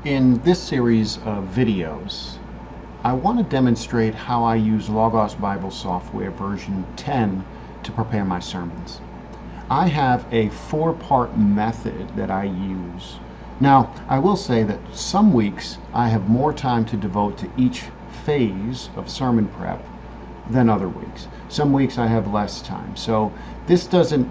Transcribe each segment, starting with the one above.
In this series of videos, I want to demonstrate how I use Logos Bible Software version 10 to prepare my sermons. I have a four-part method that I use. Now, I will say that some weeks I have more time to devote to each phase of sermon prep than other weeks. Some weeks I have less time. So this doesn't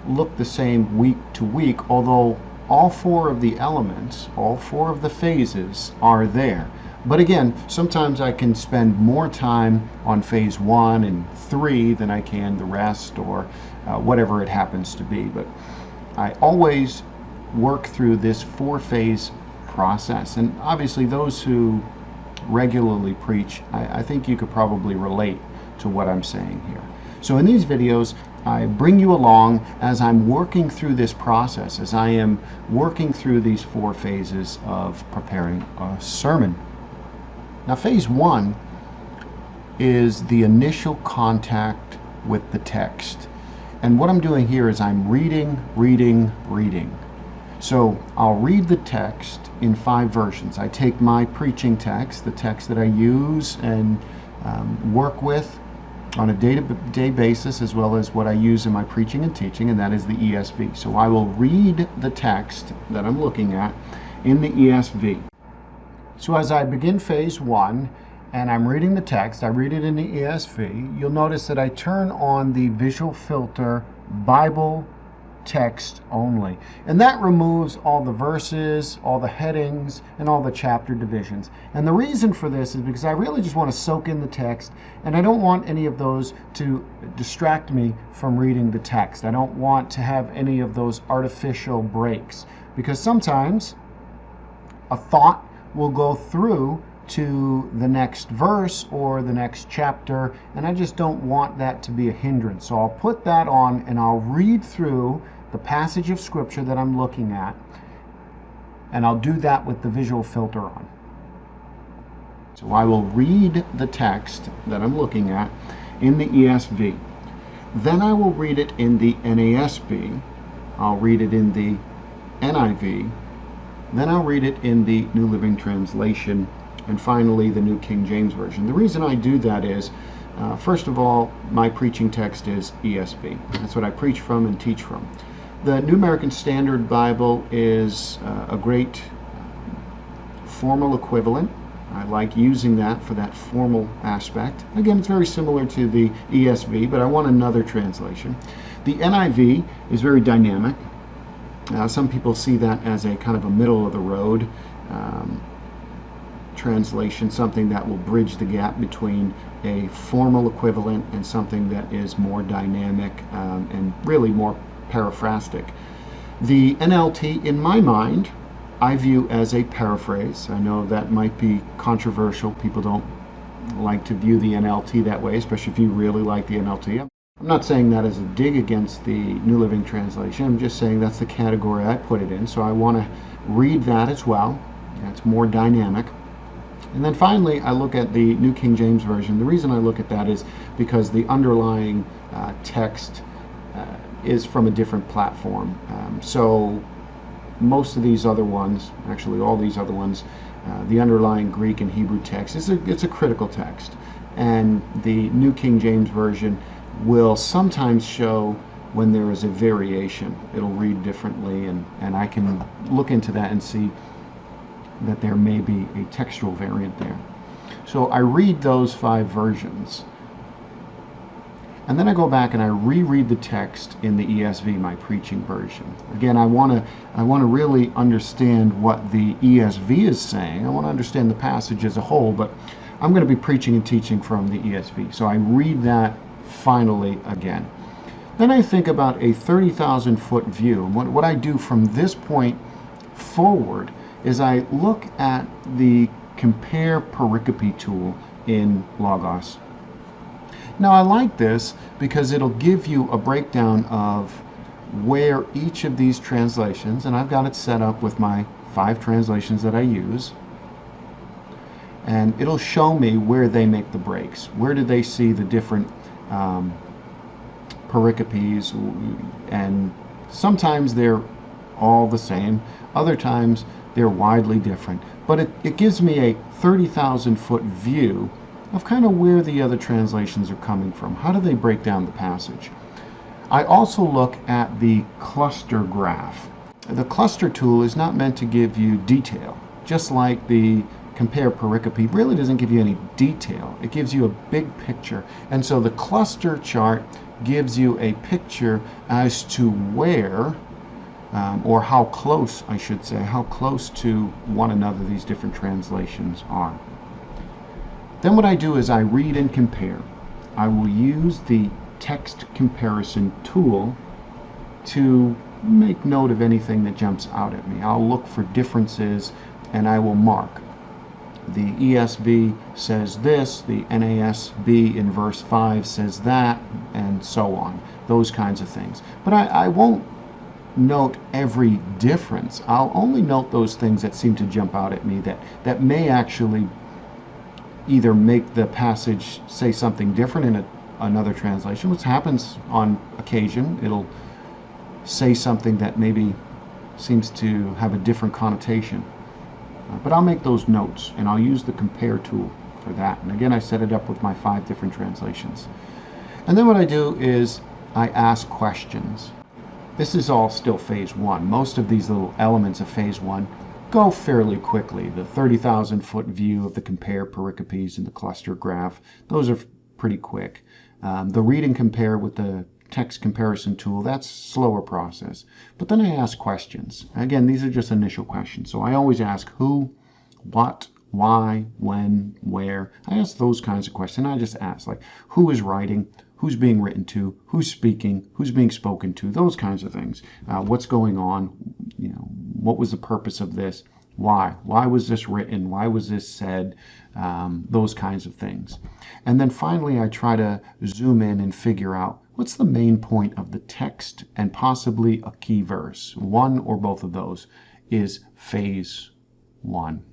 look the same week to week, although all four of the elements, all four of the phases are there. But again, sometimes I can spend more time on phase 1 and 3 than I can the rest, or whatever it happens to be. But I always work through this four-phase process. And obviously those who regularly preach, I think you could probably relate to what I'm saying here. So in these videos, I bring you along as I'm working through this process, as I am working through these four phases of preparing a sermon. Now, phase 1 is the initial contact with the text. And what I'm doing here is I'm reading. So I'll read the text in 5 versions. I take my preaching text, the text that I use and work with on a day-to-day basis, as well as what I use in my preaching and teaching, and that is the ESV. So I will read the text that I'm looking at in the ESV. So as I begin phase 1 and I'm reading the text, I read it in the ESV, you'll notice that I turn on the visual filter Bible text only. And that removes all the verses, all the headings, and all the chapter divisions. And the reason for this is because I really just want to soak in the text, and I don't want any of those to distract me from reading the text. I don't want to have any of those artificial breaks, because sometimes a thought will go through to the next verse or the next chapter, and I just don't want that to be a hindrance. So I'll put that on and I'll read through the passage of scripture that I'm looking at, and I'll do that with the visual filter on. So I will read the text that I'm looking at in the ESV. Then I will read it in the NASB. I'll read it in the NIV. Then I'll read it in the New Living Translation, and finally the New King James Version. The reason I do that is, first of all, my preaching text is ESV. That's what I preach from and teach from. The New American Standard Bible is a great formal equivalent. I like using that for that formal aspect. Again, it's very similar to the ESV, but I want another translation. The NIV is very dynamic. Some people see that as a kind of a middle-of-the-road translation, something that will bridge the gap between a formal equivalent and something that is more dynamic and really more paraphrastic. The NLT, in my mind, I view as a paraphrase. I know that might be controversial. People don't like to view the NLT that way, especially if you really like the NLT. I'm not saying that as a dig against the New Living Translation. I'm just saying that's the category I put it in. So I want to read that as well. It's more dynamic. And then finally, I look at the New King James Version. The reason I look at that is because the underlying text is from a different platform. So most of these other ones, actually all these other ones, the underlying Greek and Hebrew text, it's a critical text. And the New King James Version will sometimes show when there is a variation. It'll read differently, and I can look into that and see that there may be a textual variant there. So I read those 5 versions, and then I go back and I reread the text in the ESV, my preaching version. Again, I want to really understand what the ESV is saying. I want to understand the passage as a whole, but I'm going to be preaching and teaching from the ESV. So I read that finally again. Then I think about a 30,000-foot view. What I do from this point forward is I look at the compare pericope tool in Logos. Now I like this because it'll give you a breakdown of where each of these translations, and I've got it set up with my 5 translations that I use, and it'll show me where they make the breaks. Where do they see the different pericopes, and sometimes they're all the same. Other times they're widely different. But it gives me a 30,000-foot view of kind of where the other translations are coming from. How do they break down the passage? I also look at the cluster graph. The cluster tool is not meant to give you detail, just like the compare pericope really doesn't give you any detail. It gives you a big picture. And so the cluster chart gives you a picture as to where, or how close, I should say, how close to one another these different translations are. Then what I do is I read and compare. I will use the text comparison tool to make note of anything that jumps out at me. I'll look for differences and I will mark. The ESV says this, the NASB in verse 5 says that, and so on. Those kinds of things. But I won't note every difference. I'll only note those things that seem to jump out at me that may actually either make the passage say something different in another translation, which happens on occasion. It'll say something that maybe seems to have a different connotation. But I'll make those notes, and I'll use the compare tool for that. And again, I set it up with my 5 different translations. And then what I do is I ask questions. This is all still phase 1. Most of these little elements of phase 1 go fairly quickly. The 30,000-foot view of the compare pericopes and the cluster graph, those are pretty quick. The read and compare with the text comparison tool, that's a slower process. But then I ask questions. Again, these are just initial questions. So I always ask who, what, why, when, where. I ask those kinds of questions. I just ask, like, who is writing, who's being written to, who's speaking, who's being spoken to, those kinds of things. What's going on? You know, what was the purpose of this? Why? Why was this written? Why was this said? Those kinds of things. And then finally, I try to zoom in and figure out what's the main point of the text and possibly a key verse. One or both of those is phase 1.